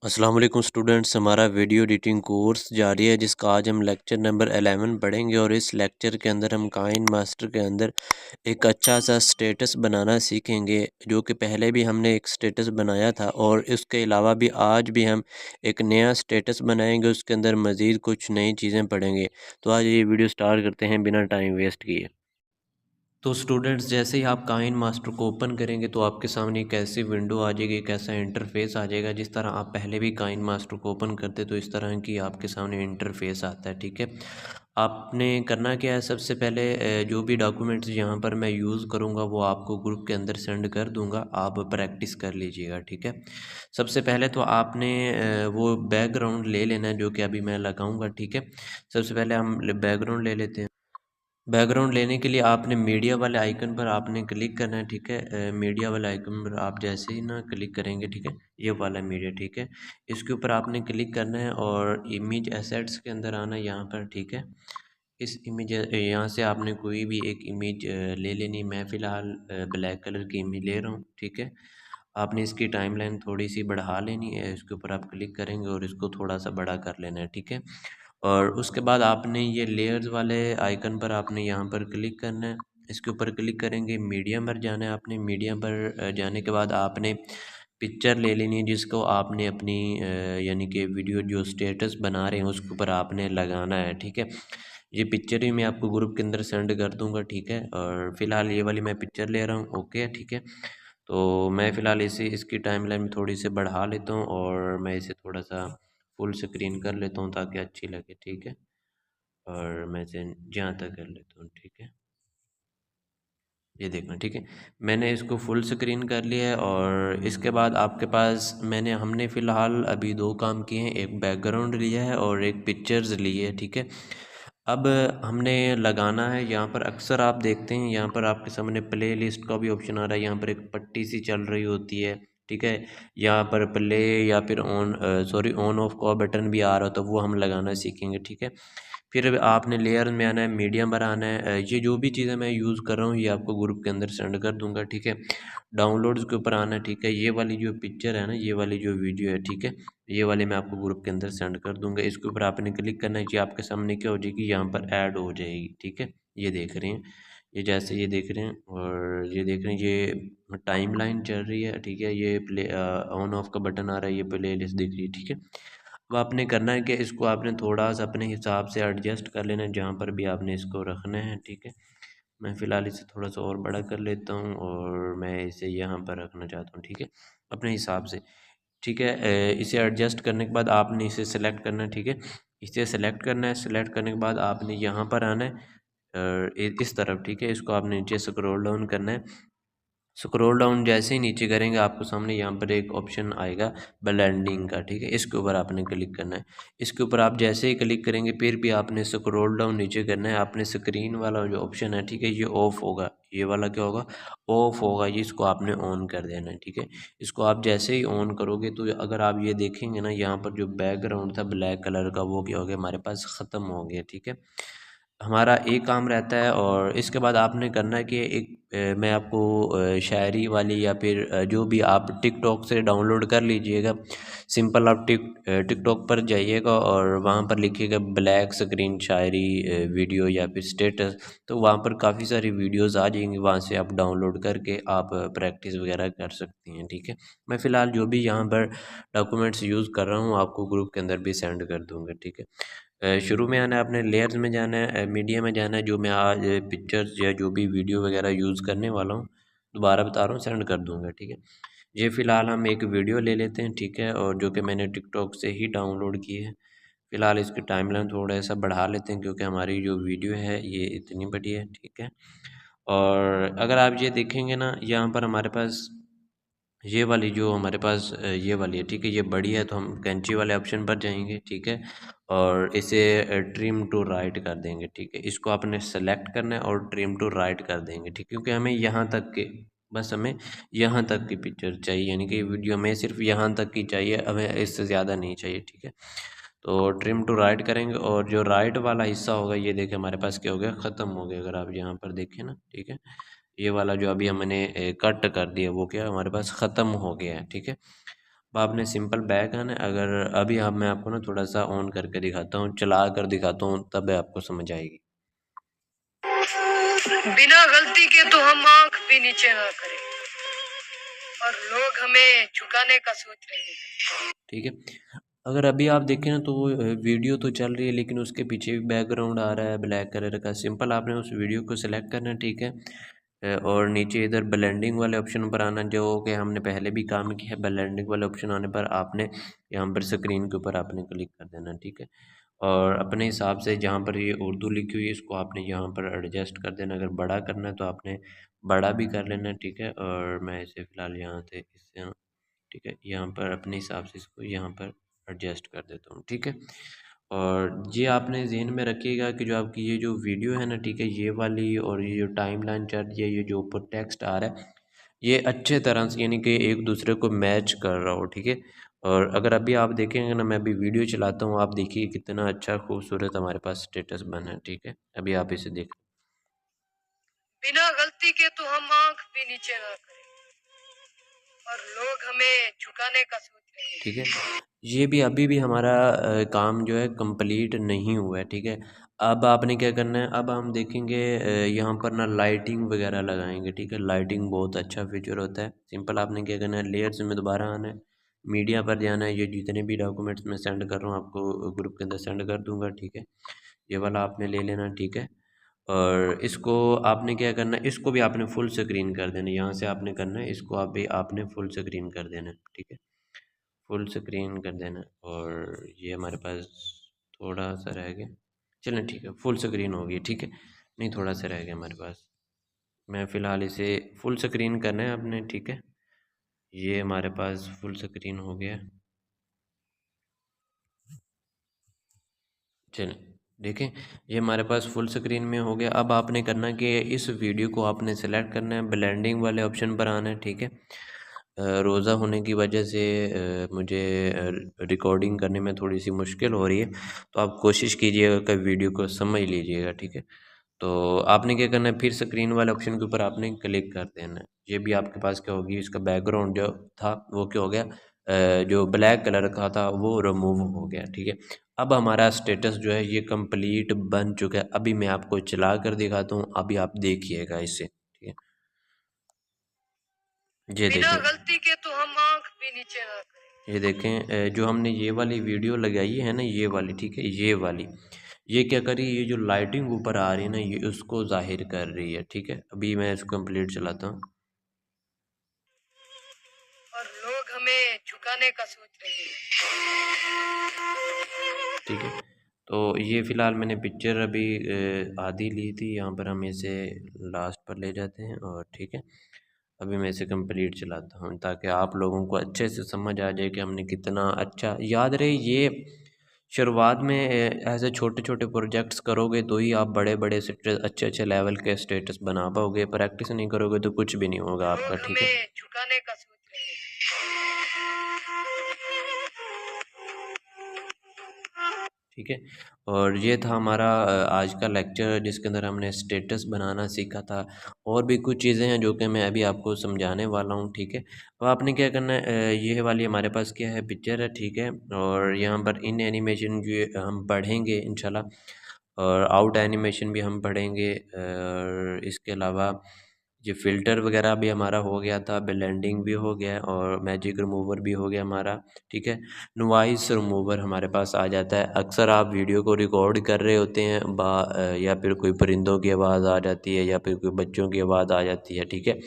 अस्सलाम वालेकुम स्टूडेंट्स, हमारा वीडियो एडिटिंग कोर्स जारी है जिसका आज हम लेक्चर नंबर 11 पढ़ेंगे और इस लेक्चर के अंदर हम काइन मास्टर के अंदर एक अच्छा सा स्टेटस बनाना सीखेंगे, जो कि पहले भी हमने एक स्टेटस बनाया था और इसके अलावा भी आज भी हम एक नया स्टेटस बनाएंगे। उसके अंदर मज़ीद कुछ नई चीज़ें पढ़ेंगे। तो आज ये वीडियो स्टार्ट करते हैं बिना टाइम वेस्ट किए। तो स्टूडेंट्स, जैसे ही आप काइन मास्टर को ओपन करेंगे तो आपके सामने एक ऐसी विंडो आ जाएगी, एक ऐसा इंटरफेस आ जाएगा। जिस तरह आप पहले भी काइन मास्टर को ओपन करते तो इस तरह की आपके सामने इंटरफेस आता है। ठीक है, आपने करना क्या है, सबसे पहले जो भी डॉक्यूमेंट्स यहाँ पर मैं यूज़ करूँगा वो आपको ग्रुप के अंदर सेंड कर दूँगा, आप प्रैक्टिस कर लीजिएगा। ठीक है, सबसे पहले तो आपने वो बैकग्राउंड ले लेना है जो कि अभी मैं लगाऊँगा। ठीक है, सबसे पहले हम बैकग्राउंड ले लेते हैं। बैकग्राउंड लेने के लिए आपने मीडिया वाले आइकन पर आपने क्लिक करना है। ठीक है, मीडिया वाले आइकन पर आप जैसे ही ना क्लिक करेंगे, ठीक है, ये वाला मीडिया, ठीक है, इसके ऊपर आपने क्लिक करना है और इमेज एसेट्स के अंदर आना है यहाँ पर। ठीक है, इस इमेज यहाँ से आपने कोई भी एक इमेज ले लेनी। मैं फ़िलहाल ब्लैक कलर की इमेज ले रहा हूँ। ठीक है, आपने इसकी टाइमलाइन थोड़ी सी बढ़ा लेनी है, इसके ऊपर आप क्लिक करेंगे और इसको थोड़ा सा बड़ा कर लेना है। ठीक है, और उसके बाद आपने ये लेयर्स वाले आइकन पर आपने यहाँ पर क्लिक करना है। इसके ऊपर क्लिक करेंगे, मीडियम पर जाना है आपने। मीडियम पर जाने के बाद आपने पिक्चर ले लेनी है जिसको आपने अपनी यानी कि वीडियो जो स्टेटस बना रहे हैं उसके ऊपर आपने लगाना है। ठीक है, ये पिक्चर ही मैं आपको ग्रुप के अंदर सेंड कर दूंगा। ठीक है, और फिलहाल ये वाली मैं पिक्चर ले रहा हूँ। ओके, ठीक है, तो मैं फ़िलहाल इसे इसकी टाइमलाइन में थोड़ी सी बढ़ा लेता हूँ और मैं इसे थोड़ा सा फुल स्क्रीन कर लेता हूँ ताकि अच्छी लगे। ठीक है, और मैं इसे जहाँ तक कर लेता हूँ। ठीक है, ये देखना। ठीक है, मैंने इसको फुल स्क्रीन कर लिया है और इसके बाद आपके पास हमने फ़िलहाल अभी दो काम किए हैं, एक बैकग्राउंड लिया है और एक पिक्चर्स ली है। ठीक है, अब हमने लगाना है यहाँ पर। अक्सर आप देखते हैं यहाँ पर आपके सामने प्ले लिस्ट का भी ऑप्शन आ रहा है, यहाँ पर एक पट्टी सी चल रही होती है। ठीक है, यहाँ पर प्ले या फिर ऑन ऑफ का बटन भी आ रहा हो तो वो हम लगाना सीखेंगे। ठीक है, फिर आपने लेयर में आना है, मीडियम पर आना है। ये जो भी चीज़ें मैं यूज़ कर रहा हूँ ये आपको ग्रुप के अंदर सेंड कर दूंगा। ठीक है, डाउनलोड्स के ऊपर आना है। ठीक है, ये वाली जो पिक्चर है ना, ये वाली जो वीडियो है, ठीक है, ये वाले मैं आपको ग्रुप के अंदर सेंड कर दूंगा। इसके ऊपर आपने क्लिक करना है, ये आपके सामने क्या हो जाएगी, यहाँ पर ऐड हो जाएगी। ठीक है, ये देख रहे हैं, ये जैसे ये देख रहे हैं और ये देख रहे हैं, ये टाइम लाइन चल रही है। ठीक है, ये प्ले ऑन ऑफ का बटन आ रहा है, ये प्ले लिस्ट दिख रही है। ठीक है, अब आपने करना है कि इसको आपने थोड़ा सा अपने हिसाब से एडजस्ट कर लेना है जहाँ पर भी आपने इसको रखना है। ठीक है, मैं फ़िलहाल इसे थोड़ा सा और बड़ा कर लेता हूँ और मैं इसे यहाँ पर रखना चाहता हूँ। ठीक है, अपने हिसाब से। ठीक है, इसे एडजस्ट करने के बाद आपने इसे सेलेक्ट करना है। ठीक है, इसे सेलेक्ट करना है। सेलेक्ट करने के बाद आपने यहाँ पर आना है इस तरफ। ठीक है, इसको आपने नीचे स्क्रॉल डाउन करना है। स्क्रॉल डाउन जैसे ही नीचे करेंगे आपको सामने यहाँ पर एक ऑप्शन आएगा ब्लेंडिंग का। ठीक है, इसके ऊपर आपने क्लिक करना है। इसके ऊपर आप जैसे ही क्लिक करेंगे फिर भी आपने स्क्रॉल डाउन नीचे करना है। आपने स्क्रीन वाला जो ऑप्शन है, ठीक है, ये ऑफ होगा, ये वाला क्या होगा, ऑफ होगा, ये इसको आपने ऑन कर देना है। ठीक है, इसको आप जैसे ही ऑन करोगे तो अगर आप ये देखेंगे ना, यहाँ पर जो बैकग्राउंड था ब्लैक कलर का वो क्या हो गया, हमारे पास ख़त्म हो गया। ठीक है, हमारा एक काम रहता है और इसके बाद आपने करना है कि एक मैं आपको शायरी वाली या फिर जो भी आप टिकटॉक से डाउनलोड कर लीजिएगा। सिंपल आप टिकटॉक पर जाइएगा और वहाँ पर लिखिएगा ब्लैक स्क्रीन शायरी वीडियो या फिर स्टेटस, तो वहाँ पर काफ़ी सारी वीडियोस आ जाएंगी, वहाँ से आप डाउनलोड करके आप प्रैक्टिस वगैरह कर सकती हैं। ठीक है, मैं फ़िलहाल जो भी यहाँ पर डॉक्यूमेंट्स यूज़ कर रहा हूँ आपको ग्रुप के अंदर भी सेंड कर दूँगा। ठीक है, शुरू में आना है, अपने लेयर्स में जाना है, मीडिया में जाना है। जो मैं आज पिक्चर्स या जो भी वीडियो वगैरह यूज़ करने वाला हूँ दोबारा बता रहा हूँ, सेंड कर दूँगा। ठीक है, ये फ़िलहाल हम एक वीडियो ले लेते हैं। ठीक है, और जो कि मैंने टिकटॉक से ही डाउनलोड की है। फ़िलहाल इसकी टाइमलाइन थोड़ा सा बढ़ा लेते हैं क्योंकि हमारी जो वीडियो है ये इतनी बड़ी है। ठीक है, और अगर आप ये देखेंगे ना, यहाँ पर हमारे पास ये वाली जो हमारे पास ये वाली है, ठीक है, ये बड़ी है तो हम कैंची वाले ऑप्शन पर जाएंगे। ठीक है, और इसे ट्रिम टू राइट कर देंगे। ठीक है, इसको आपने सेलेक्ट करना है और ट्रिम टू राइट कर देंगे। ठीक, क्योंकि हमें यहाँ तक के बस हमें यहाँ तक की पिक्चर चाहिए, यानी कि वीडियो हमें सिर्फ यहाँ तक की चाहिए, हमें इससे ज़्यादा नहीं चाहिए। ठीक है, तो ट्रिम टू राइट करेंगे और जो राइट वाला हिस्सा होगा ये देखिए हमारे पास क्या हो गया, ख़त्म हो गया। अगर आप यहाँ पर देखें ना, ठीक है, ये वाला जो अभी हमने कट कर दिया वो क्या हमारे पास ख़त्म हो गया है। ठीक है, अब आपने सिंपल बैक आना है। अगर अभी आप मैं आपको ना थोड़ा सा ऑन करके दिखाता हूँ, चला कर दिखाता हूँ, तब आपको समझ आएगी। बिना गलती के तो हम आंख भी नीचे ना करें और लोग हमें झुकाने का सोच रहे हैं। ठीक है, अगर अभी आप देखें ना तो वो वीडियो तो चल रही है, लेकिन उसके पीछे भी बैकग्राउंड आ रहा है ब्लैक कलर का। सिंपल आपने उस वीडियो को सिलेक्ट करना है, ठीक है। और नीचे इधर ब्लेंडिंग वाले ऑप्शन पर आना, जो कि हमने पहले भी काम किया है। ब्लेंडिंग वाले ऑप्शन आने पर आपने यहाँ पर स्क्रीन के ऊपर आपने क्लिक कर देना, ठीक है। और अपने हिसाब से जहाँ पर ये उर्दू लिखी हुई है इसको आपने यहाँ पर एडजस्ट कर देना। अगर बड़ा करना है तो आपने बड़ा भी कर लेना, ठीक है। और मैं इसे फ़िलहाल यहाँ से इससे ना, ठीक है, यहाँ पर अपने हिसाब से इसको यहाँ पर एडजस्ट कर देता हूँ, ठीक है। और ये आपने ज़हन में रखिएगा कि जो आपकी ये जो वीडियो है ना, ठीक है, ये वाली और ये जो टाइमलाइन चल रही है, ये जो ऊपर टेक्स्ट आ रहा है, ये अच्छे तरह से यानी कि एक दूसरे को मैच कर रहा हो, ठीक है। और अगर अभी आप देखेंगे ना, मैं अभी वीडियो चलाता हूँ, आप देखिए कितना अच्छा खूबसूरत हमारे पास स्टेटस बना है, ठीक है। अभी आप इसे देख, बिना गलती के तो हम आंख भी नीचे ना करें और लोग हमें झुकाने का सोच रहे हैं। ठीक है। ये भी अभी भी हमारा काम जो है कंप्लीट नहीं हुआ है, ठीक है। अब आपने क्या करना है, अब हम देखेंगे यहाँ पर ना लाइटिंग वगैरह लगाएंगे, ठीक है। लाइटिंग बहुत अच्छा फीचर होता है। सिंपल आपने क्या करना है, लेयर्स में दोबारा आना है, मीडिया पर जाना है। ये जितने भी डॉक्यूमेंट्स मैं सेंड कर रहा हूँ आपको ग्रुप के अंदर सेंड कर दूंगा, ठीक है। ये वाला आपने ले लेना, ठीक है। और इसको आपने क्या करना है, इसको भी आपने फुल स्क्रीन कर देना। यहाँ से आपने करना है, इसको आप भी आपने फुल स्क्रीन कर देना, ठीक है। फुल स्क्रीन कर देना। और ये हमारे पास थोड़ा सा रह गया, चलें ठीक है, फुल स्क्रीन हो गई, ठीक है। नहीं, थोड़ा सा रह गया हमारे पास। मैं फ़िलहाल इसे फुल स्क्रीन करना है आपने, ठीक है। ये हमारे पास फुल स्क्रीन हो गया। चलें देखें, ये हमारे पास फुल स्क्रीन में हो गया। अब आपने करना कि इस वीडियो को आपने सेलेक्ट करना है, ब्लेंडिंग वाले ऑप्शन पर आना है, ठीक है। रोज़ा होने की वजह से मुझे रिकॉर्डिंग करने में थोड़ी सी मुश्किल हो रही है, तो आप कोशिश कीजिएगा कि वीडियो को समझ लीजिएगा, ठीक है। तो आपने क्या करना है, फिर स्क्रीन वाले ऑप्शन के ऊपर आपने क्लिक कर देना है। ये भी आपके पास क्या होगी, इसका बैकग्राउंड जो था वो क्या हो गया, जो ब्लैक कलर का था वो रिमूव हो गया, ठीक है। अब हमारा स्टेटस जो है ये कंप्लीट बन चुका है। अभी मैं आपको चला कर दिखाता हूँ, अभी आप देखिएगा इसे, ठीक है। ये बिना देखें, गलती के तो हम आंख भी नीचे ना करें। ये देखें, जो हमने ये वाली वीडियो लगाई है ना, ये वाली, ठीक है, ये वाली, ये क्या करी, ये जो लाइटिंग ऊपर आ रही है ना, ये उसको जाहिर कर रही है, ठीक है। अभी मैं इसको कंप्लीट चलाता हूँ, और लोग हमें झुकाने का सोच रहे हैं। ठीक है। तो ये फ़िलहाल मैंने पिक्चर अभी आधी ली थी, यहाँ पर हम इसे लास्ट पर ले जाते हैं और ठीक है। अभी मैं इसे कंप्लीट चलाता हूँ ताकि आप लोगों को अच्छे से समझ आ जाए कि हमने कितना अच्छा, याद रहे ये शुरुआत में ऐसे छोटे छोटे प्रोजेक्ट्स करोगे तो ही आप बड़े बड़े अच्छे अच्छे लेवल के स्टेटस बना पाओगे। प्रैक्टिस नहीं करोगे तो कुछ भी नहीं होगा आपका, लोग ठीक है। हमें झुकाने का सोच रहे हैं। ठीक है, और ये था हमारा आज का लेक्चर जिसके अंदर हमने स्टेटस बनाना सीखा था। और भी कुछ चीज़ें हैं जो कि मैं अभी आपको समझाने वाला हूँ, ठीक है। अब आपने क्या करना है, ये वाली हमारे पास क्या है, पिक्चर है, ठीक है। और यहाँ पर इन एनिमेशन जो हम पढ़ेंगे इंशाल्लाह, और आउट एनिमेशन भी हम पढ़ेंगे। और इसके अलावा ये फ़िल्टर वगैरह भी हमारा हो गया था, ब्लेंडिंग भी हो गया और मैजिक रिमूवर भी हो गया हमारा, ठीक है। नॉइज़ रिमूवर हमारे पास आ जाता है। अक्सर आप वीडियो को रिकॉर्ड कर रहे होते हैं या फिर कोई परिंदों की आवाज़ आ जाती है या फिर कोई बच्चों की आवाज़ आ जाती है, ठीक है।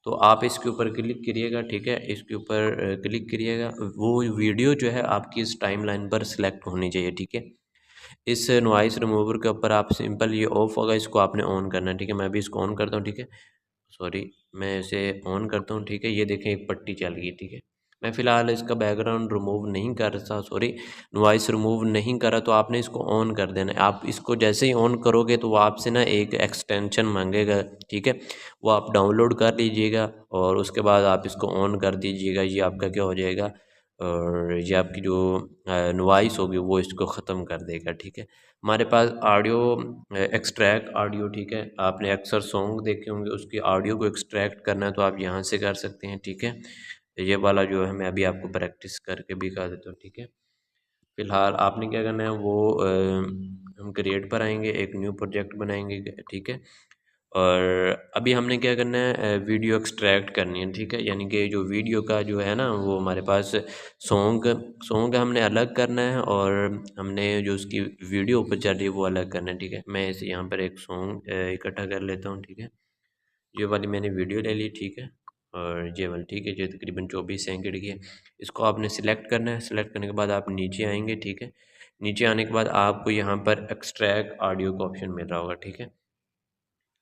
तो आप इसके ऊपर क्लिक करिएगा, ठीक है, इसके ऊपर क्लिक करिएगा। वो वीडियो जो है आपकी इस टाइमलाइन पर सिलेक्ट होनी चाहिए, ठीक है। इस नॉइज़ रिमूवर के ऊपर आप सिंपल ये ऑफ होगा, इसको आपने ऑन करना है, ठीक है। मैं भी इसको ऑन करता हूँ, ठीक है। सॉरी, मैं इसे ऑन करता हूँ, ठीक है। ये देखें एक पट्टी चल गई, ठीक है। मैं फ़िलहाल इसका बैकग्राउंड रिमूव नहीं कर रहा, सॉरी, नॉइस रिमूव नहीं करा, तो आपने इसको ऑन कर देना है। आप इसको जैसे ही ऑन करोगे तो वो आपसे ना एक एक्सटेंशन मांगेगा, ठीक है। वो आप डाउनलोड कर लीजिएगा और उसके बाद आप इसको ऑन कर दीजिएगा। ये आपका क्या हो जाएगा, और ये आपकी जो नॉइस होगी वो इसको ख़त्म कर देगा, ठीक है। हमारे पास ऑडियो एक्सट्रैक्ट ऑडियो, ठीक है। आपने अक्सर सॉन्ग देखे होंगे, उसकी ऑडियो को एक्सट्रैक्ट करना है तो आप यहाँ से कर सकते हैं, ठीक है। ये वाला जो है मैं अभी आपको प्रैक्टिस करके भी दिखा देता हूँ, ठीक है। फ़िलहाल आपने क्या करना है वो हम क्रिएट पर आएंगे, एक न्यू प्रोजेक्ट बनाएंगे, ठीक है। और अभी हमने क्या करना है वीडियो एक्सट्रैक्ट करनी है, ठीक है। यानी कि जो वीडियो का जो है ना वो हमारे पास सॉन्ग सॉन्ग हमने अलग करना है और हमने जो उसकी वीडियो ऊपर चल रही है वो अलग करना है, ठीक है। मैं इसे यहाँ पर एक सॉन्ग इकट्ठा कर लेता हूँ, ठीक है। ये वाली मैंने वीडियो ले ली, ठीक है। और ये वाली, ठीक है, ये तकरीबन 24 सेकंड की है। इसको आपने सिलेक्ट करना है, सिलेक्ट करने के बाद आप नीचे आएंगे, ठीक है। नीचे आने के बाद आपको यहाँ पर एक्सट्रैक्ट ऑडियो का ऑप्शन मिल रहा होगा, ठीक है।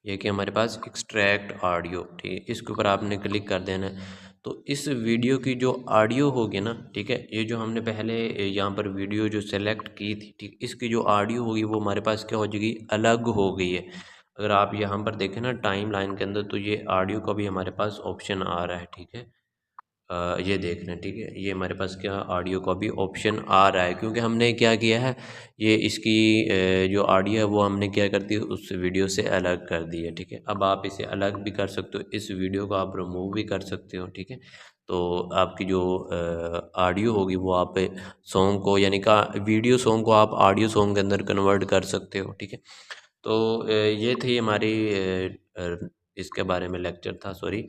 ये कि हमारे पास एक्सट्रैक्ट ऑडियो, ठीक है, इसके ऊपर आपने क्लिक कर देना है। तो इस वीडियो की जो ऑडियो होगी ना, ठीक है, ये जो हमने पहले यहाँ पर वीडियो जो सेलेक्ट की थी, ठीक, इसकी जो ऑडियो होगी वो हमारे पास क्या हो जाएगी, अलग हो गई है। अगर आप यहाँ पर देखें ना टाइम लाइन के अंदर, तो ये ऑडियो का भी हमारे पास ऑप्शन आ रहा है, ठीक है। ये देख लें, ठीक है, ये हमारे पास क्या ऑडियो का भी ऑप्शन आ रहा है, क्योंकि हमने क्या किया है, ये इसकी जो ऑडियो है वो हमने क्या कर दी, उस वीडियो से अलग कर दी है, ठीक है। अब आप इसे अलग भी कर सकते हो, इस वीडियो को आप रिमूव भी कर सकते हो, ठीक है। तो आपकी जो ऑडियो होगी वो आप सॉन्ग को यानी का वीडियो सॉन्ग को आप ऑडियो सॉन्ग के अंदर कन्वर्ट कर सकते हो, ठीक है। तो ये थी हमारी इसके बारे में लेक्चर था, सॉरी,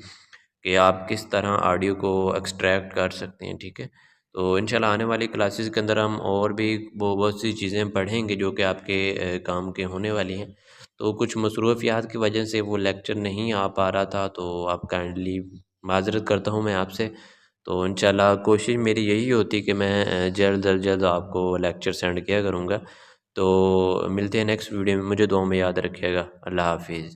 कि आप किस तरह ऑडियो को एक्सट्रैक्ट कर सकते हैं, ठीक है। तो इंशाल्लाह आने वाली क्लासेस के अंदर हम और भी वो बहुत सी चीज़ें पढ़ेंगे जो कि आपके काम के होने वाली हैं। तो कुछ मसरूफियात की वजह से वो लेक्चर नहीं आ पा रहा था, तो आप काइंडली माज़रत करता हूँ मैं आपसे। तो इंशाल्लाह कोशिश मेरी यही होती कि मैं जल्द अज जल्द आपको लेक्चर सेंड किया करूँगा। तो मिलते हैं नेक्स्ट वीडियो में, मुझे दुआ में याद रखिएगा। अल्लाह हाफिज़।